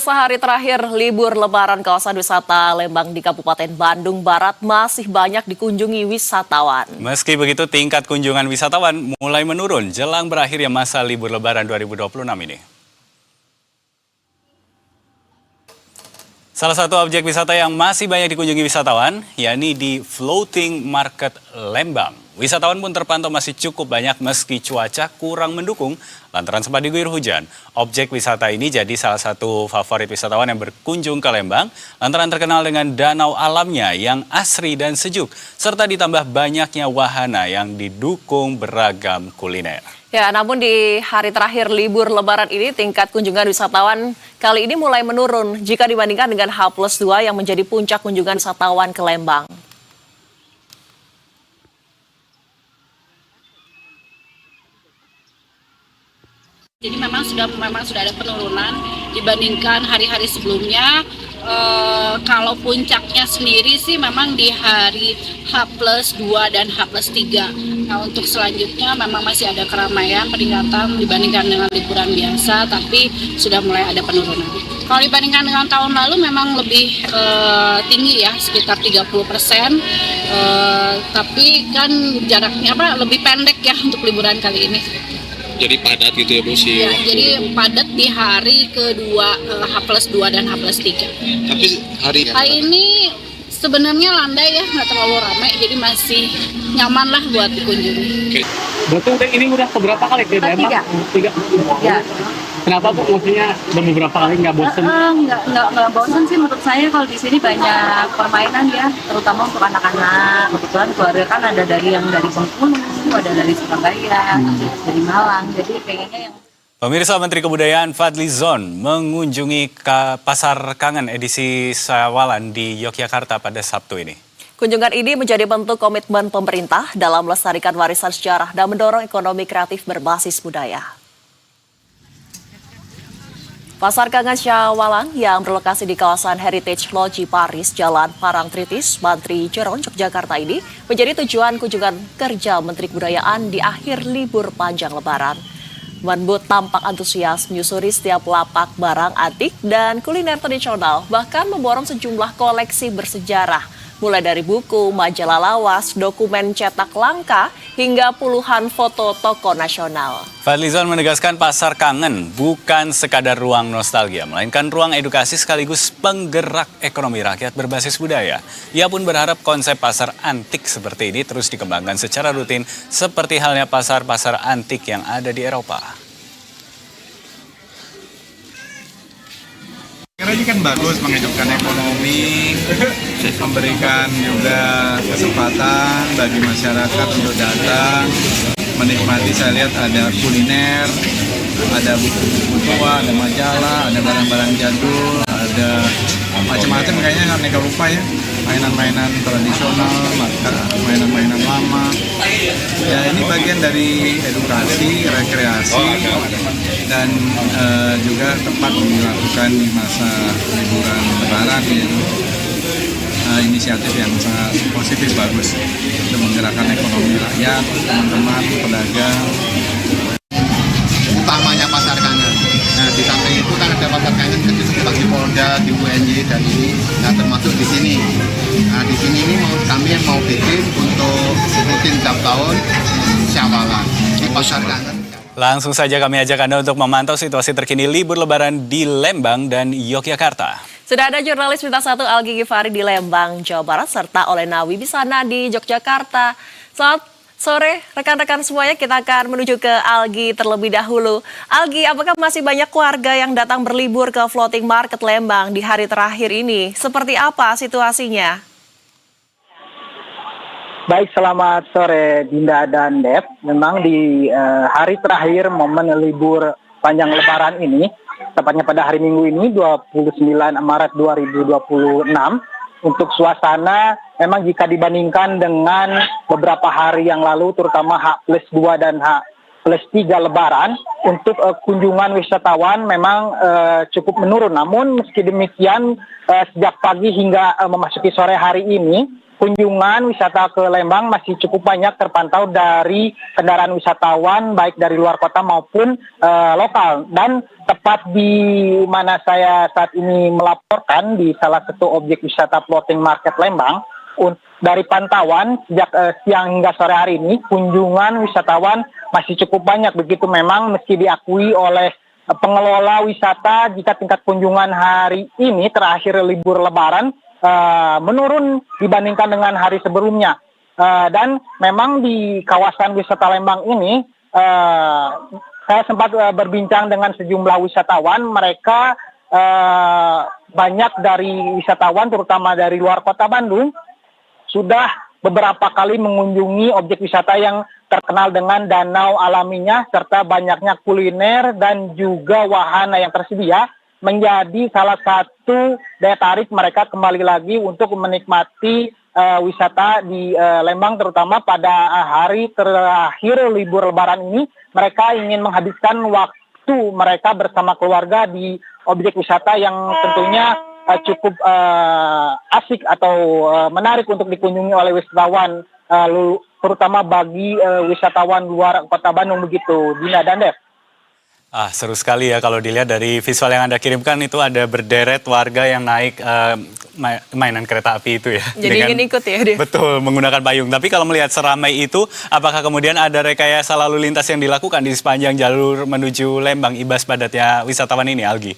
Sehari terakhir libur lebaran kawasan wisata Lembang di Kabupaten Bandung Barat masih banyak dikunjungi wisatawan. Meski begitu, tingkat kunjungan wisatawan mulai menurun jelang berakhirnya masa libur lebaran 2026 ini. Salah satu objek wisata yang masih banyak dikunjungi wisatawan, yakni di Floating Market Lembang. Wisatawan pun terpantau masih cukup banyak meski cuaca kurang mendukung lantaran sempat diguyur hujan. Objek wisata ini jadi salah satu favorit wisatawan yang berkunjung ke Lembang lantaran terkenal dengan danau alamnya yang asri dan sejuk, serta ditambah banyaknya wahana yang didukung beragam kuliner. Ya, namun di hari terakhir libur lebaran ini tingkat kunjungan wisatawan kali ini mulai menurun jika dibandingkan dengan H+2 yang menjadi puncak kunjungan wisatawan ke Lembang. Jadi memang sudah ada penurunan dibandingkan hari-hari sebelumnya. Kalau puncaknya sendiri sih memang di hari H+2 dan H+3. Nah, untuk selanjutnya memang masih ada keramaian peningkatan dibandingkan dengan liburan biasa, tapi sudah mulai ada penurunan. Kalau dibandingkan dengan tahun lalu memang lebih tinggi ya, sekitar 30%. Tapi kan jaraknya lebih pendek ya untuk liburan kali ini. Jadi padat gitu ya Bu sih? Ya, jadi padat di hari kedua H+2 dan H+3. Tapi hari ini sebenarnya landai ya, nggak terlalu ramai, jadi masih nyaman lah buat dikunjungi. Betul, ini udah keberapa kali ke Lembang? Tiga. Ya. Kenapa Bu? Maksudnya udah beberapa kali nggak bosen? Nggak bosen sih menurut saya. Kalau di sini banyak permainan ya, terutama untuk anak-anak. Kebetulan keluarga kan ada dari Bengkulu, ada dari Surabaya, dari Malang. Jadi pengennya yang Pemirsa, Menteri Kebudayaan Fadly Zon mengunjungi Pasar Kangen edisi Sawalan di Yogyakarta pada Sabtu ini. Kunjungan ini menjadi bentuk komitmen pemerintah dalam melestarikan warisan sejarah dan mendorong ekonomi kreatif berbasis budaya. Pasar Kangen Sawalan yang berlokasi di kawasan Heritage Lodge Paris, Jalan Parangtritis, Mantri Jeron, Yogyakarta ini menjadi tujuan kunjungan kerja Menteri Kebudayaan di akhir libur panjang Lebaran. Menbut tampak antusias menyusuri setiap lapak barang antik dan kuliner tradisional, bahkan memborong sejumlah koleksi bersejarah. Mulai dari buku, majalah lawas, dokumen cetak langka, hingga puluhan foto tokoh nasional. Fadly Zon menegaskan Pasar Kangen bukan sekadar ruang nostalgia, melainkan ruang edukasi sekaligus penggerak ekonomi rakyat berbasis budaya. Ia pun berharap konsep pasar antik seperti ini terus dikembangkan secara rutin seperti halnya pasar-pasar antik yang ada di Eropa. Karena ini kan bagus menghidupkan ekonomi, memberikan juga kesempatan bagi masyarakat untuk datang, menikmati. Saya lihat ada kuliner, ada buku-buku tua, ada majalah, ada barang-barang jadul, ada macam-macam kayaknya aneka rupa ya, mainan-mainan tradisional, mainan-mainan lama. Ya ini bagian dari edukasi, rekreasi, dan juga tepat dilakukan di masa liburan Lebaran ya. Inisiatif yang sangat positif, bagus untuk menggerakkan ekonomi rakyat, teman-teman pedagang. Utamanya Pasar Kangen. Nah di samping itu kan ada Pasar Kangen kecil seperti di Polda, di UNJ dan ini, nah termasuk di sini. Nah di sini ini kami mau bikin untuk rutin tiap tahun Syawalan di Pasar Kangen. Langsung saja kami ajak Anda untuk memantau situasi terkini libur Lebaran di Lembang dan Yogyakarta. Sudah ada jurnalis Bintang 1 Algi Gifari di Lembang, Jawa Barat, serta Olena Wibisana di Yogyakarta. Selamat sore rekan-rekan semuanya, kita akan menuju ke Algi terlebih dahulu. Algi, apakah masih banyak warga yang datang berlibur ke Floating Market Lembang di hari terakhir ini? Seperti apa situasinya? Baik, selamat sore Dinda dan Dev. Memang di hari terakhir momen libur panjang Lebaran ini, tepatnya pada hari Minggu ini 29 Maret 2026, untuk suasana memang jika dibandingkan dengan beberapa hari yang lalu, terutama H+2 dan H+3 Lebaran, untuk kunjungan wisatawan memang cukup menurun. Namun meski demikian sejak pagi hingga memasuki sore hari ini, kunjungan wisata ke Lembang masih cukup banyak terpantau dari kendaraan wisatawan baik dari luar kota maupun lokal. Dan tepat di mana saya saat ini melaporkan di salah satu objek wisata floating market Lembang, dari pantauan sejak siang hingga sore hari ini kunjungan wisatawan masih cukup banyak. Begitu memang meski diakui oleh pengelola wisata jika tingkat kunjungan hari ini terakhir libur Lebaran menurun dibandingkan dengan hari sebelumnya. Dan memang di kawasan wisata Lembang ini saya sempat berbincang dengan sejumlah wisatawan. Mereka banyak dari wisatawan terutama dari luar kota Bandung sudah beberapa kali mengunjungi objek wisata yang terkenal dengan danau alaminya serta banyaknya kuliner dan juga wahana yang tersedia menjadi salah satu daya tarik mereka kembali lagi untuk menikmati wisata di Lembang, terutama pada hari terakhir libur Lebaran ini. Mereka ingin menghabiskan waktu mereka bersama keluarga di objek wisata yang tentunya cukup asik atau menarik untuk dikunjungi oleh wisatawan, terutama bagi wisatawan luar kota Bandung begitu, Dina dan Dev. Seru sekali ya kalau dilihat dari visual yang Anda kirimkan, itu ada berderet warga yang naik mainan kereta api itu ya. Jadi ingin ikut ya dia. Betul, menggunakan payung. Tapi kalau melihat seramai itu, apakah kemudian ada rekayasa lalu lintas yang dilakukan di sepanjang jalur menuju Lembang ibas padatnya wisatawan ini, Algi?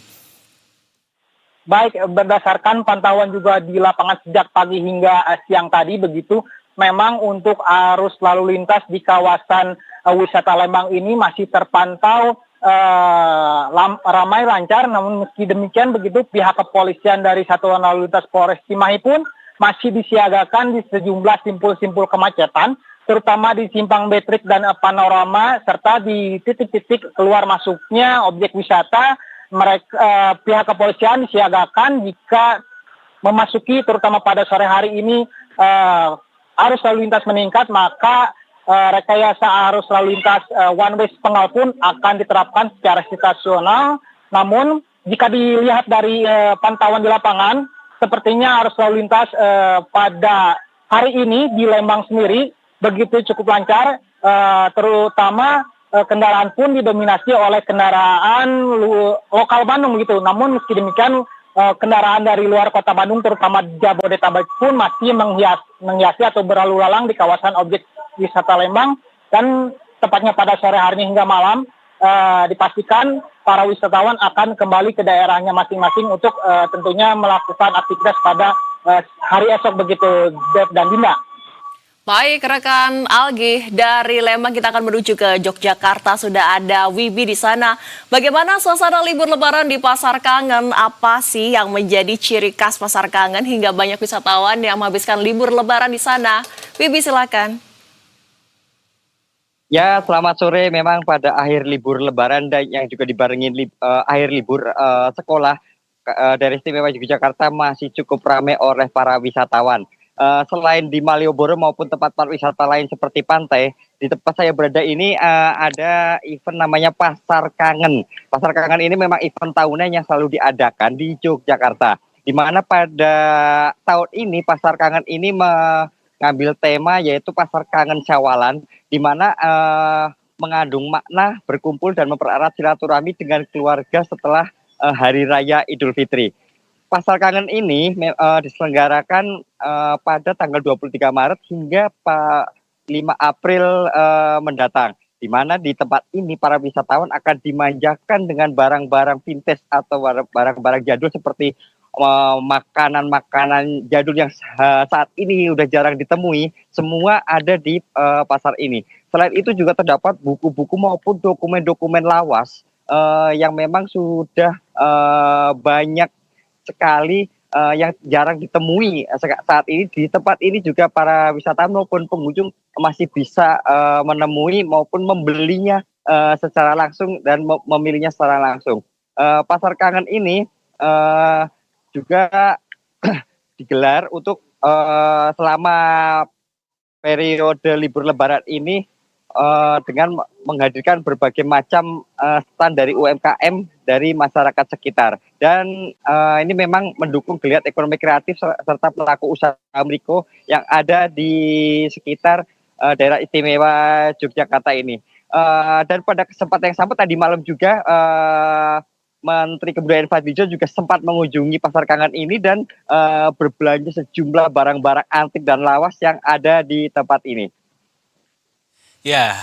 Baik, berdasarkan pantauan juga di lapangan sejak pagi hingga siang tadi begitu, memang untuk arus lalu lintas di kawasan wisata Lembang ini masih terpantau ramai lancar. Namun meski demikian begitu, pihak kepolisian dari Satuan Lalu Lintas Polres Cimahi pun masih disiagakan di sejumlah simpul-simpul kemacetan, terutama di Simpang Betrik dan Panorama serta di titik-titik keluar masuknya objek wisata. Mereka pihak kepolisian disiagakan jika memasuki terutama pada sore hari ini arus lalu lintas meningkat, maka rekayasa arus lalu lintas one way sepenggal pun akan diterapkan secara situasional. Namun jika dilihat dari pantauan di lapangan, sepertinya arus lalu lintas pada hari ini di Lembang sendiri begitu cukup lancar, terutama kendaraan pun didominasi oleh kendaraan lokal Bandung begitu. Namun meski demikian kendaraan dari luar kota Bandung terutama Jabodetabek pun masih menghiasi atau berlalu lalang di kawasan objek wisata Lembang. Dan tepatnya pada sore hari ini hingga malam dipastikan para wisatawan akan kembali ke daerahnya masing-masing untuk tentunya melakukan aktivitas pada hari esok begitu, Dev dan Dinda. Baik, rekan Algi, dari Lembang kita akan menuju ke Yogyakarta. Sudah ada Wibi di sana. Bagaimana suasana libur Lebaran di Pasar Kangen? Apa sih yang menjadi ciri khas Pasar Kangen hingga banyak wisatawan yang menghabiskan libur Lebaran di sana? Wibi, silakan. Ya, selamat sore. Memang pada akhir libur Lebaran dan yang juga dibarengi akhir libur sekolah, Daerah Istimewa Yogyakarta masih cukup ramai oleh para wisatawan. Selain di Malioboro maupun tempat wisata lain seperti pantai, di tempat saya berada ini ada event namanya Pasar Kangen. Pasar Kangen ini memang event tahunan yang selalu diadakan di Yogyakarta, di mana pada tahun ini Pasar Kangen ini mengambil tema yaitu Pasar Kangen Syawalan, di mana mengandung makna berkumpul dan mempererat silaturahmi dengan keluarga setelah Hari Raya Idul Fitri. Pasar Kangen ini diselenggarakan pada tanggal 23 Maret hingga 5 April mendatang. Di mana di tempat ini para wisatawan akan dimanjakan dengan barang-barang vintage atau barang-barang jadul seperti makanan-makanan jadul yang saat ini udah jarang ditemui. Semua ada di pasar ini. Selain itu juga terdapat buku-buku maupun dokumen-dokumen lawas yang memang sudah banyak sekali yang jarang ditemui saat ini. Di tempat ini juga para wisatawan maupun pengunjung masih bisa menemui maupun membelinya secara langsung dan memilihnya secara langsung. Pasar Kangen ini juga digelar untuk selama periode libur Lebaran ini dengan menghadirkan berbagai macam stand dari UMKM dari masyarakat sekitar. Dan ini memang mendukung geliat ekonomi kreatif serta pelaku usaha mikro yang ada di sekitar daerah istimewa Yogyakarta ini. Dan pada kesempatan yang sama tadi malam juga Menteri Kebudayaan Fadlizon juga sempat mengunjungi Pasar Kangen ini dan berbelanja sejumlah barang-barang antik dan lawas yang ada di tempat ini. Ya,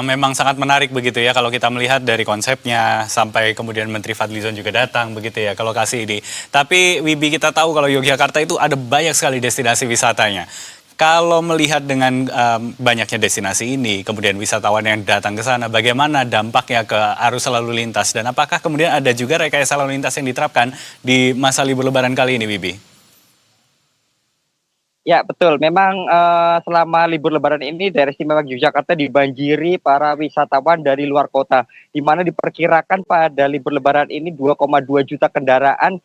memang sangat menarik begitu ya kalau kita melihat dari konsepnya sampai kemudian Menteri Fadlizon juga datang begitu ya ke lokasi ini. Tapi Wibi, kita tahu kalau Yogyakarta itu ada banyak sekali destinasi wisatanya. Kalau melihat dengan banyaknya destinasi ini, kemudian wisatawan yang datang ke sana, bagaimana dampaknya ke arus lalu lintas? Dan apakah kemudian ada juga rekayasa lalu lintas yang diterapkan di masa libur lebaran kali ini, Wibi? Ya betul, memang selama libur lebaran ini daerah istimewa Yogyakarta dibanjiri para wisatawan dari luar kota, di mana diperkirakan pada libur lebaran ini 2,2 juta kendaraan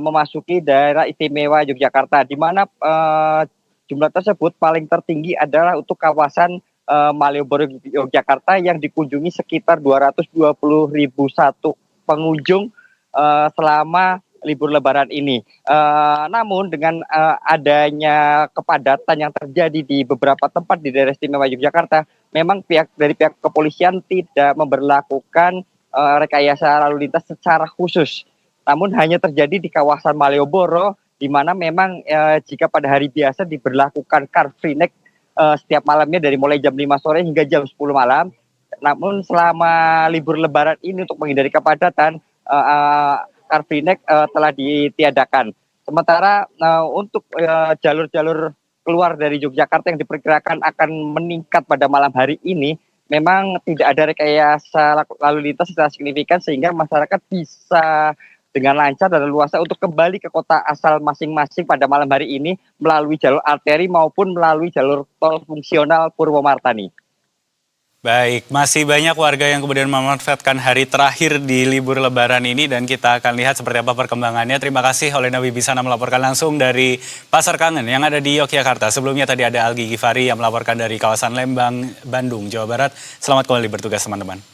memasuki daerah istimewa Yogyakarta, di mana jumlah tersebut paling tertinggi adalah untuk kawasan Malioboro Yogyakarta yang dikunjungi sekitar 220.001 pengunjung selama libur lebaran ini. Namun dengan adanya kepadatan yang terjadi di beberapa tempat di daerah istimewa Yogyakarta, memang dari pihak kepolisian tidak memberlakukan rekayasa lalu lintas secara khusus. Namun hanya terjadi di kawasan Malioboro, di mana memang jika pada hari biasa diberlakukan Car Free Night setiap malamnya dari mulai jam 5 sore hingga jam 10 malam. Namun selama libur lebaran ini untuk menghindari kepadatan, Car Free Night telah ditiadakan. Sementara untuk jalur-jalur keluar dari Yogyakarta yang diperkirakan akan meningkat pada malam hari ini, memang tidak ada rekayasa lalu lintas secara signifikan sehingga masyarakat bisa dengan lancar dan leluasa untuk kembali ke kota asal masing-masing pada malam hari ini melalui jalur arteri maupun melalui jalur tol fungsional Purwomartani. Baik, masih banyak warga yang kemudian memanfaatkan hari terakhir di libur lebaran ini dan kita akan lihat seperti apa perkembangannya. Terima kasih Olena Wibisana melaporkan langsung dari Pasar Kangen yang ada di Yogyakarta. Sebelumnya tadi ada Algi Gifari yang melaporkan dari kawasan Lembang, Bandung, Jawa Barat. Selamat kembali bertugas teman-teman.